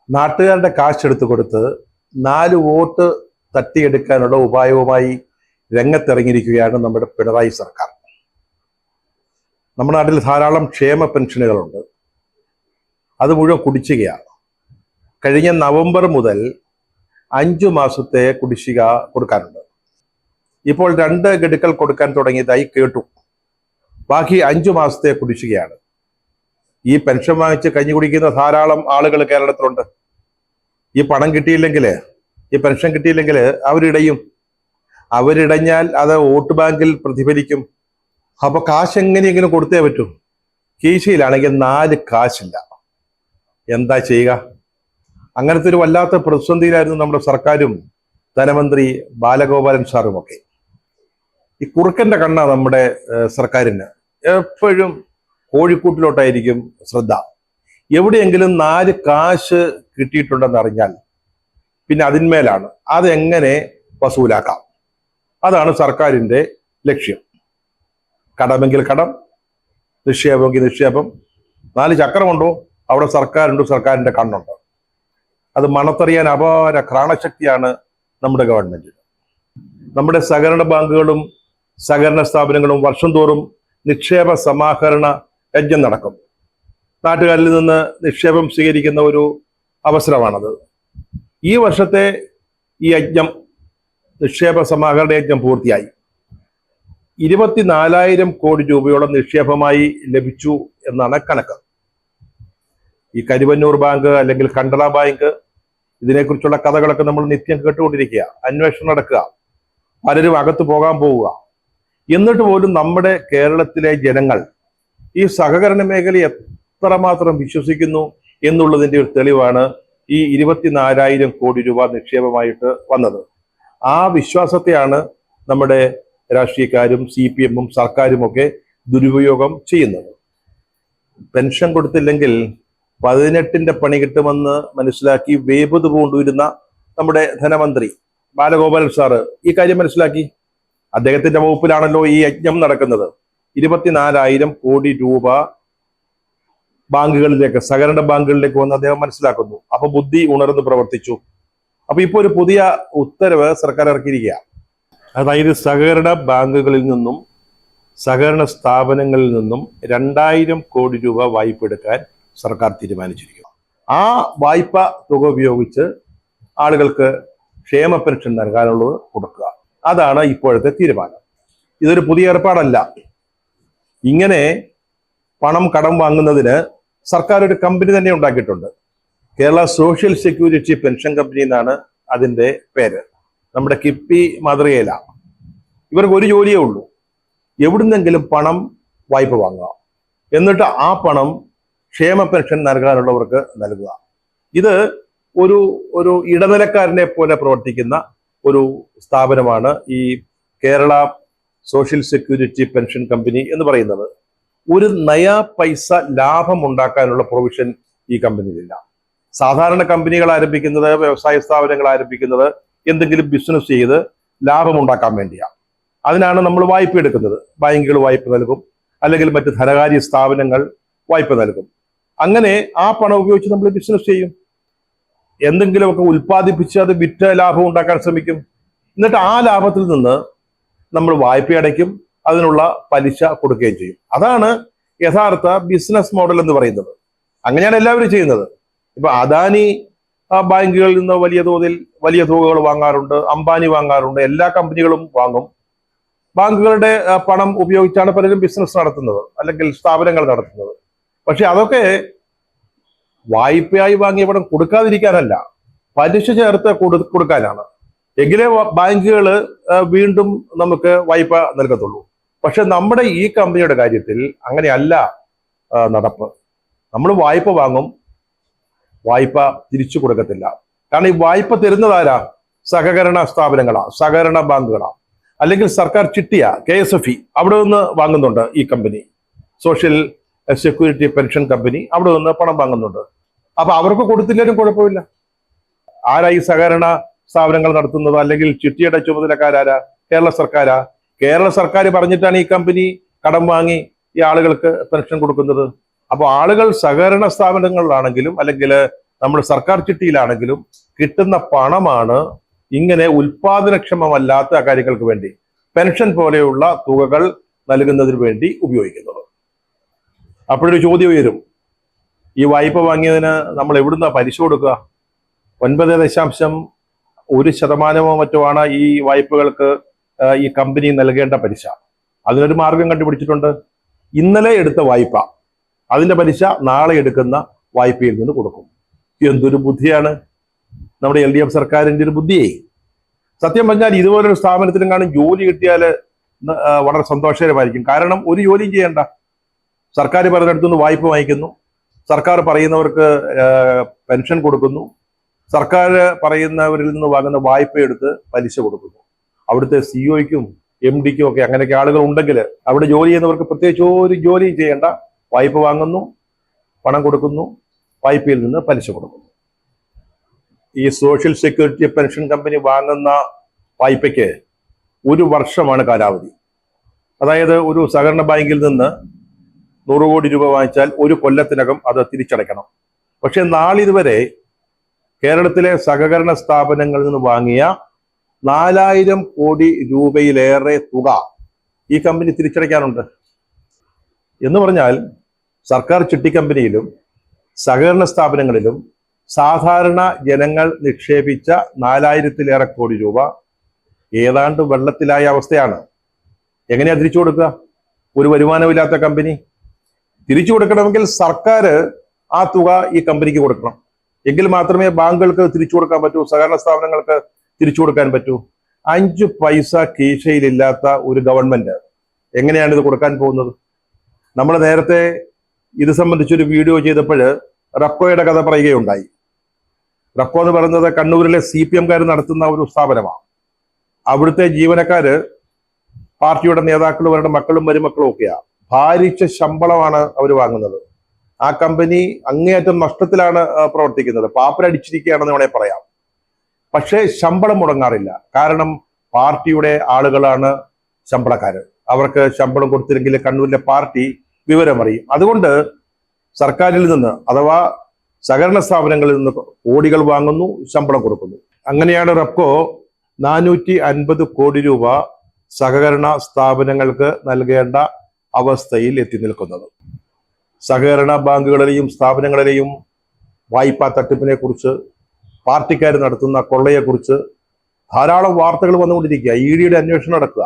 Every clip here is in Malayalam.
നാട്ടുകാരുടെ കാശെടുത്ത് കൊടുത്ത് 4 വോട്ട് തട്ടിയെടുക്കാനുള്ള ഉപായവുമായി രംഗത്തിറങ്ങിയിരിക്കുകയാണ് നമ്മുടെ പിണറായി സർക്കാർ. നമ്മുടെ നാട്ടിൽ ധാരാളം ക്ഷേമ പെൻഷനുകളുണ്ട്. അത് മുഴുവൻ കുടിശ്ശികയാണ്. കഴിഞ്ഞ നവംബർ മുതൽ 5 മാസത്തെ കുടിശ്ശിക കൊടുക്കാനുണ്ട്. ഇപ്പോൾ 2 ഗഡുക്കൾ കൊടുക്കാൻ തുടങ്ങിയതായി കേട്ടു. ബാക്കി 5 മാസത്തെ കുടിശ്ശികയാണ്. ഈ പെൻഷൻ വാങ്ങിച്ച് കഞ്ഞി കുടിക്കുന്ന ധാരാളം ആളുകൾ കേരളത്തിലുണ്ട്. ഈ പണം കിട്ടിയില്ലെങ്കിൽ, ഈ പെൻഷൻ കിട്ടിയില്ലെങ്കിൽ അവരിടഞ്ഞാൽ അത് വോട്ട് ബാങ്കിൽ പ്രതിഫലിക്കും. അപ്പൊ കാശ് എങ്ങനെയെങ്കിലും കൊടുത്തേ പറ്റൂ. കീശയിലാണെങ്കിൽ 4 കാശില്ല. എന്താ ചെയ്യുക? അങ്ങനത്തെ ഒരു വല്ലാത്ത പ്രതിസന്ധിയിലായിരുന്നു നമ്മുടെ സർക്കാരും ധനമന്ത്രി ബാലഗോപാലൻ സാറുമൊക്കെ. ഈ കുറുക്കന്റെ കണ്ണ നമ്മുടെ സർക്കാരിന് എപ്പോഴും കോഴിക്കൂട്ടിലോട്ടായിരിക്കും ശ്രദ്ധ. എവിടെയെങ്കിലും 4 കാശ് കിട്ടിയിട്ടുണ്ടെന്ന് അറിഞ്ഞാൽ പിന്നെ അതിന്മേലാണ് അതെങ്ങനെ വസൂലാക്കാം. അതാണ് സർക്കാരിൻ്റെ ലക്ഷ്യം. കടമെങ്കിൽ കടം, നിക്ഷേപമെങ്കിൽ നിക്ഷേപം. 4 ചക്രമുണ്ടോ അവിടെ സർക്കാരുണ്ട്, സർക്കാരിൻ്റെ കണ്ണുണ്ട്. അത് മണത്തറിയാൻ അപാര ഘ്രാണശക്തിയാണ് നമ്മുടെ ഗവൺമെന്റിന്. നമ്മുടെ സഹകരണ ബാങ്കുകളും സഹകരണ സ്ഥാപനങ്ങളും വർഷം തോറും നിക്ഷേപ സമാഹരണ യജ്ഞം നടക്കും. നാട്ടുകാരിൽ നിന്ന് നിക്ഷേപം സ്വീകരിക്കുന്ന ഒരു അവസരമാണത്. ഈ വർഷത്തെ ഈ യജ്ഞം, നിക്ഷേപ സമാഹരണ യജ്ഞം പൂർത്തിയായി. 24,000 കോടി രൂപയോളം നിക്ഷേപമായി ലഭിച്ചു എന്നാണ് കണക്ക്. ഈ കരുവന്നൂർ ബാങ്ക് അല്ലെങ്കിൽ കണ്ടള ബാങ്ക്, ഇതിനെക്കുറിച്ചുള്ള കഥകളൊക്കെ നമ്മൾ നിത്യം കേട്ടുകൊണ്ടിരിക്കുക. അന്വേഷണം നടക്കുക, പലരും അകത്ത് പോകാൻ പോവുക. എന്നിട്ട് പോലും നമ്മുടെ കേരളത്തിലെ ജനങ്ങൾ ഈ സഹകരണ മേഖലയെ എത്രമാത്രം വിശ്വസിക്കുന്നു എന്നുള്ളതിൻ്റെ ഒരു തെളിവാണ് ഈ 24,000 കോടി രൂപ നിക്ഷേപമായിട്ട് വന്നത്. ആ വിശ്വാസത്തെയാണ് നമ്മുടെ രാഷ്ട്രീയക്കാരും CPM-ഉം സർക്കാരും ഒക്കെ ദുരുപയോഗം ചെയ്യുന്നത്. പെൻഷൻ കൊടുത്തില്ലെങ്കിൽ 18ന്റെ പണി കിട്ടുമെന്ന് മനസ്സിലാക്കി വേപത് കൊണ്ടുവരുന്ന നമ്മുടെ ധനമന്ത്രി ബാലഗോപാലൻ സാറ് ഈ കാര്യം മനസ്സിലാക്കി. അദ്ദേഹത്തിന്റെ വകുപ്പിലാണല്ലോ ഈ യജ്ഞം നടക്കുന്നത്. 24,000 കോടി രൂപ ബാങ്കുകളിലേക്ക്, സഹകരണ ബാങ്കുകളിലേക്ക് വന്ന് അദ്ദേഹം മനസ്സിലാക്കുന്നു. അപ്പൊ ബുദ്ധി ഉണർന്ന് പ്രവർത്തിച്ചു. അപ്പൊ ഇപ്പൊ ഒരു പുതിയ ഉത്തരവ് സർക്കാർ ഇറക്കിയിരിക്കുക. അതായത് സഹകരണ ബാങ്കുകളിൽ നിന്നും സഹകരണ സ്ഥാപനങ്ങളിൽ നിന്നും 2,000 കോടി രൂപ വായ്പ എടുക്കാൻ സർക്കാർ തീരുമാനിച്ചിരിക്കുന്നു. ആ വായ്പ തുക ഉപയോഗിച്ച് ആളുകൾക്ക് ക്ഷേമ പെൻഷൻ നൽകാനുള്ളത് കൊടുക്കുക. അതാണ് ഇപ്പോഴത്തെ തീരുമാനം. ഇതൊരു പുതിയ ഏർപ്പാടല്ല. ഇങ്ങനെ പണം കടം വാങ്ങുന്നതിന് സർക്കാർ ഒരു കമ്പനി തന്നെ ഉണ്ടാക്കിയിട്ടുണ്ട്. Kerala social security pension company എന്നാണ് അതിൻ്റെ പേര്. നമ്മുടെ കിപ്പി മാതൃകയില. ഇവർക്ക് ഒരു ജോലിയേ ഉള്ളൂ, എവിടുന്നെങ്കിലും പണം വായ്പ വാങ്ങുക, എന്നിട്ട് ആ പണം ക്ഷേമ പെൻഷൻ നൽകാനുള്ളവർക്ക് നൽകുക. ഇത് ഒരു ഇടനിലക്കാരനെ പോലെ പ്രവർത്തിക്കുന്ന ഒരു സ്ഥാപനമാണ് ഈ Kerala social security pension company എന്ന് പറയുന്നത്. ഒരു നയാ പൈസ ലാഭം ഉണ്ടാക്കാനുള്ള പ്രൊവിഷൻ ഈ കമ്പനിയിലില്ല. സാധാരണ കമ്പനികൾ ആരംഭിക്കുന്നത്, വ്യവസായ സ്ഥാപനങ്ങൾ ആരംഭിക്കുന്നത് എന്തെങ്കിലും ബിസിനസ് ചെയ്ത് ലാഭം ഉണ്ടാക്കാൻ വേണ്ടിയാണ്. അതിനാണ് നമ്മൾ വായ്പ എടുക്കുന്നത്. ബാങ്കുകൾ വായ്പ നൽകും, അല്ലെങ്കിൽ മറ്റ് ധനകാര്യ സ്ഥാപനങ്ങൾ വായ്പ നൽകും. അങ്ങനെ ആ പണം ഉപയോഗിച്ച് നമ്മൾ ബിസിനസ് ചെയ്യും. എന്തെങ്കിലുമൊക്കെ ഉൽപ്പാദിപ്പിച്ച് അത് വിറ്റ് ലാഭം ഉണ്ടാക്കാൻ ശ്രമിക്കും. എന്നിട്ട് ആ ലാഭത്തിൽ നിന്ന് നമ്മൾ വായ്പ അടയ്ക്കും, അതിനുള്ള പലിശ കൊടുക്കുകയും ചെയ്യും. അതാണ് യഥാർത്ഥ ബിസിനസ് മോഡൽ എന്ന് പറയുന്നത്. അങ്ങനെയാണ് എല്ലാവരും ചെയ്യുന്നത്. ഇപ്പൊ അദാനി ബാങ്കുകളിൽ നിന്ന് വലിയ തോതിൽ വലിയ തുകകൾ വാങ്ങാറുണ്ട്, അംബാനി വാങ്ങാറുണ്ട്, എല്ലാ കമ്പനികളും വാങ്ങും. ബാങ്കുകളുടെ പണം ഉപയോഗിച്ചാണ് പലരും ബിസിനസ് നടത്തുന്നത്, അല്ലെങ്കിൽ സ്ഥാപനങ്ങൾ നടത്തുന്നത്. പക്ഷെ അതൊക്കെ വായ്പയായി വാങ്ങിയ പണം കൊടുക്കാതിരിക്കാനല്ല, പലിശ ചേർത്ത് കൊടുക്കാനാണ്. എങ്കിലേ ബാങ്കുകൾ വീണ്ടും നമുക്ക് വായ്പ നൽകത്തുള്ളൂ. പക്ഷെ നമ്മുടെ ഈ കമ്പനിയുടെ കാര്യത്തിൽ അങ്ങനെയല്ല നടപ്പ്. നമ്മൾ വായ്പ വാങ്ങും, വായ്പ തിരിച്ചു കൊടുക്കത്തില്ല. കാരണം ഈ വായ്പ തരുന്നതാരാ? സഹകരണ സ്ഥാപനങ്ങളാ, സഹകരണ ബാങ്കുകളാ, അല്ലെങ്കിൽ സർക്കാർ ചിട്ടിയ KSFE, അവിടെ നിന്ന് വാങ്ങുന്നുണ്ട് ഈ company. Social security pension company അവിടെ നിന്ന് പണം വാങ്ങുന്നുണ്ട്. അപ്പൊ അവർക്ക് കൊടുത്തില്ലെങ്കിലും കുഴപ്പമില്ല. ആരാ ഈ സഹകരണ സ്ഥാപനങ്ങൾ നടത്തുന്നത്, അല്ലെങ്കിൽ ചിട്ടിയുടെ ചുമതലക്കാരാരാ? കേരള സർക്കാരാ. കേരള സർക്കാർ പറഞ്ഞിട്ടാണ് ഈ കമ്പനി കടം വാങ്ങി ഈ ആളുകൾക്ക് പെൻഷൻ കൊടുക്കുന്നത്. അപ്പോൾ ആളുകൾ സഹകരണ സ്ഥാപനങ്ങളിലാണെങ്കിലും അല്ലെങ്കിൽ നമ്മുടെ സർക്കാർ ചിട്ടിയിലാണെങ്കിലും കിട്ടുന്ന പണമാണ് ഇങ്ങനെ ഉൽപാദനക്ഷമമല്ലാത്ത കാര്യങ്ങൾക്ക് വേണ്ടി പെൻഷൻ പോലെയുള്ള തുകകൾ നൽകുന്നതിന് വേണ്ടി ഉപയോഗിക്കുന്നത്. അപ്പോഴൊരു ചോദ്യം ഉയരും, ഈ വായ്പ വാങ്ങിയതിന് നമ്മൾ എവിടുന്ന പലിശ കൊടുക്കുക? 9.1% മറ്റോ ആണ് ഈ വായ്പകൾക്ക് ഈ കമ്പനി നൽകേണ്ട പലിശ. അതിനൊരു മാർഗം കണ്ടുപിടിച്ചിട്ടുണ്ട്. ഇന്നലെ എടുത്ത വായ്പ അതിന്റെ പലിശ നാളെ എടുക്കുന്ന വായ്പയിൽ നിന്ന് കൊടുക്കും. എന്തൊരു ബുദ്ധിയാണ് നമ്മുടെ LDF സർക്കാരിന്റെ ഒരു ബുദ്ധിയേ. സത്യം പറഞ്ഞാൽ ഇതുപോലൊരു സ്ഥാപനത്തിലും കാണും ജോലി കിട്ടിയാൽ വളരെ സന്തോഷകരമായിരിക്കും. കാരണം ഒരു ജോലിയും ചെയ്യണ്ട, സർക്കാർ പറയുന്നിടത്തുനിന്ന് വായ്പ വാങ്ങിക്കുന്നു, സർക്കാർ പറയുന്നവർക്ക് പെൻഷൻ കൊടുക്കുന്നു, സർക്കാർ പറയുന്നവരിൽ നിന്ന് വാങ്ങുന്ന വായ്പ എടുത്ത് പലിശ കൊടുക്കുന്നു. അവിടുത്തെ CEOയ്ക്കും MDക്കും ഒക്കെ അങ്ങനെയൊക്കെ ആളുകൾ ഉണ്ടെങ്കിൽ അവിടെ ജോലി ചെയ്യുന്നവർക്ക് പ്രത്യേകിച്ച് ഒരു ജോലിയും ചെയ്യേണ്ട, വായ്പ വാങ്ങുന്നു, പണം കൊടുക്കുന്നു, വായ്പയിൽ നിന്ന് പലിശ കൊടുക്കുന്നു. ഈ സോഷ്യൽ സെക്യൂരിറ്റി പെൻഷൻ കമ്പനി വാങ്ങുന്ന വായ്പയ്ക്ക് 1 വർഷമാണ് കാലാവധി. അതായത് ഒരു സഹകരണ ബാങ്കിൽ നിന്ന് 100 കോടി രൂപ വാങ്ങിച്ചാൽ 1 കൊല്ലത്തിനകം അത് തിരിച്ചടയ്ക്കണം. പക്ഷെ നാളിതുവരെ കേരളത്തിലെ സഹകരണ സ്ഥാപനങ്ങളിൽ നിന്ന് വാങ്ങിയ 4000 കോടി രൂപയിലേറെ തുക ഈ കമ്പനി തിരിച്ചടയ്ക്കാനുണ്ട്. എന്ന് പറഞ്ഞാൽ സർക്കാർ ചിട്ടി കമ്പനിയിലും സഹകരണ സ്ഥാപനങ്ങളിലും സാധാരണ ജനങ്ങൾ നിക്ഷേപിച്ച 4000-ലേറെ കോടി രൂപ ഏതാണ്ട് വെള്ളത്തിലായ അവസ്ഥയാണ്. എങ്ങനെയാ തിരിച്ചു കൊടുക്കുക? ഒരു വരുമാനമില്ലാത്ത കമ്പനി തിരിച്ചു കൊടുക്കണമെങ്കിൽ സർക്കാർ ആ തുക ഈ കമ്പനിക്ക് കൊടുക്കണം. എങ്കിൽ മാത്രമേ ബാങ്കുകൾക്ക് തിരിച്ചു കൊടുക്കാൻ പറ്റൂ, സഹകരണ സ്ഥാപനങ്ങൾക്ക് തിരിച്ചു കൊടുക്കാൻ പറ്റൂ. 5 പൈസ കീശയിലില്ലാത്ത ഒരു ഗവൺമെന്റ് എങ്ങനെയാണ് ഇത് കൊടുക്കാൻ പോകുന്നത്? നമ്മൾ നേരത്തെ ഇത് സംബന്ധിച്ചൊരു വീഡിയോ ചെയ്തപ്പോൾ റബ്കോയുടെ കഥ പറയുകയുണ്ടായി. റബ്കോ എന്ന് പറയുന്നത് കണ്ണൂരിലെ CPM-കാർ നടത്തുന്ന ഒരു സ്ഥാപനമാണ്. അവിടുത്തെ ജീവനക്കാര് പാർട്ടിയുടെ നേതാക്കളും അവരുടെ മക്കളും മരുമക്കളും ഒക്കെയാണ്. ഭാരിച്ച ശമ്പളമാണ് അവർ വാങ്ങുന്നത്. ആ കമ്പനി അങ്ങേയറ്റം നഷ്ടത്തിലാണ് പ്രവർത്തിക്കുന്നത്. പാപ്പരടിച്ചിരിക്കുകയാണെന്ന് വേണേൽ പറയാം. പക്ഷേ ശമ്പളം മുടങ്ങാറില്ല. കാരണം പാർട്ടിയുടെ ആളുകളാണ് ശമ്പളക്കാര്. അവർക്ക് ശമ്പളം കൊടുത്തില്ലെങ്കിൽ കണ്ണൂരിലെ പാർട്ടി വിവരമറിയും. അതുകൊണ്ട് സർക്കാരിൽ നിന്ന് അഥവാ സഹകരണ സ്ഥാപനങ്ങളിൽ നിന്ന് കോടികൾ വാങ്ങുന്നു, ശമ്പളം കൊടുക്കുന്നു. അങ്ങനെയാണ് റബ്കോ 450 കോടി രൂപ സഹകരണ സ്ഥാപനങ്ങൾക്ക് നൽകേണ്ട അവസ്ഥയിൽ എത്തി നിൽക്കുന്നത്. സഹകരണ ബാങ്കുകളിലെയും സ്ഥാപനങ്ങളിലെയും വായ്പാ തട്ടിപ്പിനെ കുറിച്ച്, പാർട്ടിക്കാർ നടത്തുന്ന കൊള്ളയെക്കുറിച്ച് ധാരാളം വാർത്തകൾ വന്നുകൊണ്ടിരിക്കുക. EDയുടെ അന്വേഷണം നടക്കുക.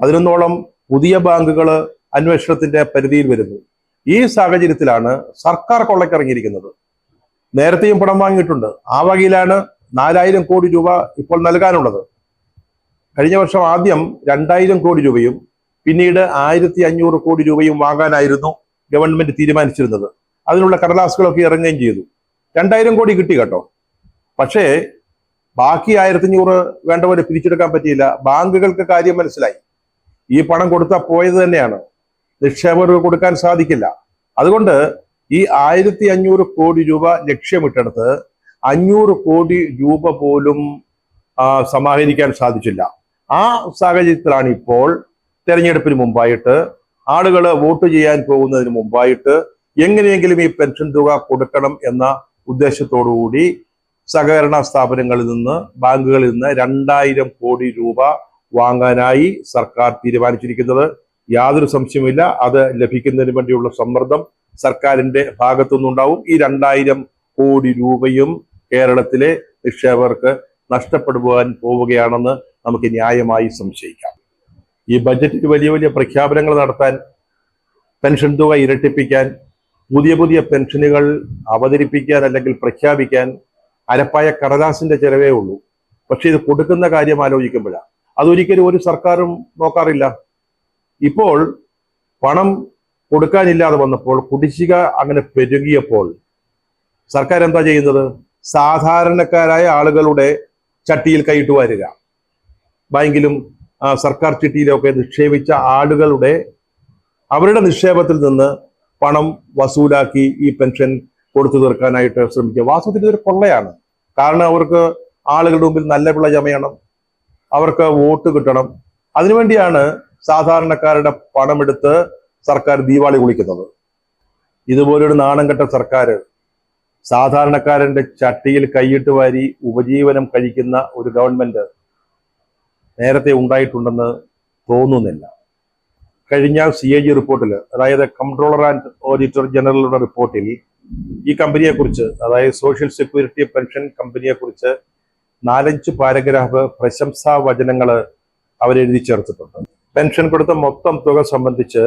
11ഓളം പുതിയ ബാങ്കുകൾ അന്വേഷണത്തിന്റെ പരിധിയിൽ വരുന്നു. ഈ സാഹചര്യത്തിലാണ് സർക്കാർ കൊള്ളക്കിറങ്ങിയിരിക്കുന്നത്. നേരത്തെയും പണം വാങ്ങിയിട്ടുണ്ട്. ആ വകയിലാണ് 4000 കോടി രൂപ ഇപ്പോൾ നൽകാനുള്ളത്. കഴിഞ്ഞ വർഷം ആദ്യം 2000 കോടി രൂപയും പിന്നീട് 1500 കോടി രൂപയും വാങ്ങാനായിരുന്നു ഗവൺമെന്റ് തീരുമാനിച്ചിരുന്നത്. അതിനുള്ള കടലാസുകളൊക്കെ ഇറങ്ങുകയും ചെയ്തു. 2000 കോടി കിട്ടി കേട്ടോ. പക്ഷേ ബാക്കി 1500 വേണ്ട പോലെ പിരിച്ചെടുക്കാൻ പറ്റിയില്ല. ബാങ്കുകൾക്ക് കാര്യം മനസ്സിലായി. ഈ പണം കൊടുത്താൽ പോയത് തന്നെയാണ്, നിക്ഷേപകർക്ക് കൊടുക്കാൻ സാധിക്കില്ല. അതുകൊണ്ട് ഈ 1500 കോടി രൂപ ലക്ഷ്യമിട്ടെടുത്ത് 500 കോടി രൂപ പോലും സമാഹരിക്കാൻ സാധിച്ചില്ല. ആ സാഹചര്യത്തിലാണ് ഇപ്പോൾ തെരഞ്ഞെടുപ്പിന് മുമ്പായിട്ട്, ആളുകൾ വോട്ട് ചെയ്യാൻ പോകുന്നതിന് മുമ്പായിട്ട് എങ്ങനെയെങ്കിലും ഈ പെൻഷൻ തുക കൊടുക്കണം എന്ന ഉദ്ദേശത്തോടുകൂടി സഹകരണ സ്ഥാപനങ്ങളിൽ നിന്ന്, ബാങ്കുകളിൽ നിന്ന് 2000 കോടി രൂപ വാങ്ങാനായി സർക്കാർ തീരുമാനിച്ചിരിക്കുന്നത്. യാതൊരു സംശയമില്ല, അത് ലഭിക്കുന്നതിന് വേണ്ടിയുള്ള സമ്മർദ്ദം സർക്കാരിന്റെ ഭാഗത്തുനിന്നുണ്ടാവും. ഈ 2000 കോടി രൂപയും കേരളത്തിലെ നിക്ഷേപകർക്ക് നഷ്ടപ്പെടുവാൻ പോവുകയാണെന്ന് നമുക്ക് ന്യായമായി സംശയിക്കാം. ഈ ബജറ്റിൽ വലിയ വലിയ പ്രഖ്യാപനങ്ങൾ നടത്താൻ, പെൻഷൻ തുക ഇരട്ടിപ്പിക്കാൻ, പുതിയ പുതിയ പെൻഷനുകൾ അവതരിപ്പിക്കാൻ അല്ലെങ്കിൽ പ്രഖ്യാപിക്കാൻ അരപ്പായ കടലാസിന്റെ ചെലവേ ഉള്ളൂ. പക്ഷെ ഇത് കൊടുക്കുന്ന കാര്യം ആലോചിക്കുമ്പോഴാണ് അതൊരിക്കലും ഒരു സർക്കാരും നോക്കാറില്ല. ഇപ്പോൾ പണം കൊടുക്കാനില്ലാതെ വന്നപ്പോൾ, കുടിശ്ശിക അങ്ങനെ പെരുകിയപ്പോൾ സർക്കാർ എന്താ ചെയ്യുന്നത്? സാധാരണക്കാരായ ആളുകളുടെ ചട്ടിയിൽ കൈയിട്ട് വാരുക. ബാങ്കിലും സർക്കാർ ചിട്ടിയിലൊക്കെ നിക്ഷേപിച്ച ആളുകളുടെ അവരുടെ നിക്ഷേപത്തിൽ നിന്ന് പണം വസൂലാക്കി ഈ പെൻഷൻ കൊടുത്തു തീർക്കാനായിട്ട് ശ്രമിക്കുക. വാസ്തവത്തിൽ ഇതൊരു കൊള്ളയാണ്. കാരണം അവർക്ക് ആളുകളുടെ മുമ്പിൽ നല്ല പിള്ള ചമയണം, അവർക്ക് വോട്ട് കിട്ടണം. അതിനുവേണ്ടിയാണ് സാധാരണക്കാരുടെ പണമെടുത്ത് സർക്കാർ ദീപാവലി കുളിക്കുന്നത്. ഇതുപോലൊരു നാണം കെട്ട സർക്കാർ സാധാരണക്കാരന്റെ ചട്ടിയിൽ കൈയിട്ട് വാരി ഉപജീവനം കഴിക്കുന്ന ഒരു ഗവൺമെന്റ് നേരത്തെ ഉണ്ടായിട്ടുണ്ടെന്ന് തോന്നുന്നില്ല. കഴിഞ്ഞ CAG റിപ്പോർട്ടിൽ, അതായത് കംട്രോളർ ആൻഡ് ഓഡിറ്റർ ജനറലുടെ റിപ്പോർട്ടിൽ ഈ കമ്പനിയെക്കുറിച്ച്, അതായത് സോഷ്യൽ സെക്യൂരിറ്റി പെൻഷൻ കമ്പനിയെക്കുറിച്ച് 4-5 പാരഗ്രാഫ് പ്രശംസാ വചനങ്ങൾ അവരെഴുതി ചേർത്തിട്ടുണ്ട്. പെൻഷൻ കൊടുത്ത മൊത്തം തുക സംബന്ധിച്ച്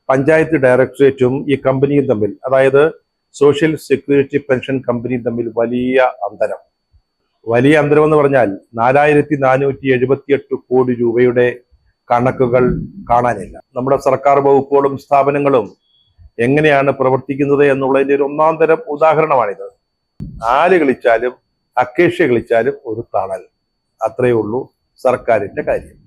പഞ്ചായത്ത് ഡയറക്ടറേറ്റും ഈ കമ്പനിയും തമ്മിൽ, അതായത് സോഷ്യൽ സെക്യൂരിറ്റി പെൻഷൻ കമ്പനിയും തമ്മിൽ വലിയ അന്തരം എന്ന് പറഞ്ഞാൽ 4478 കോടി രൂപയുടെ കണക്കുകൾ കാണാനില്ല. നമ്മുടെ സർക്കാർ വകുപ്പുകളും സ്ഥാപനങ്ങളും എങ്ങനെയാണ് പ്രവർത്തിക്കുന്നത് എന്നുള്ളതിന്റെ ഒരു ഒന്നാം തരം ഉദാഹരണമാണിത്. ആര് കളിച്ചാലും അക്കേഷ്യ കളിച്ചാലും ഒരു തണൽ, അത്രയേ ഉള്ളൂ സർക്കാരിന്റെ കാര്യം.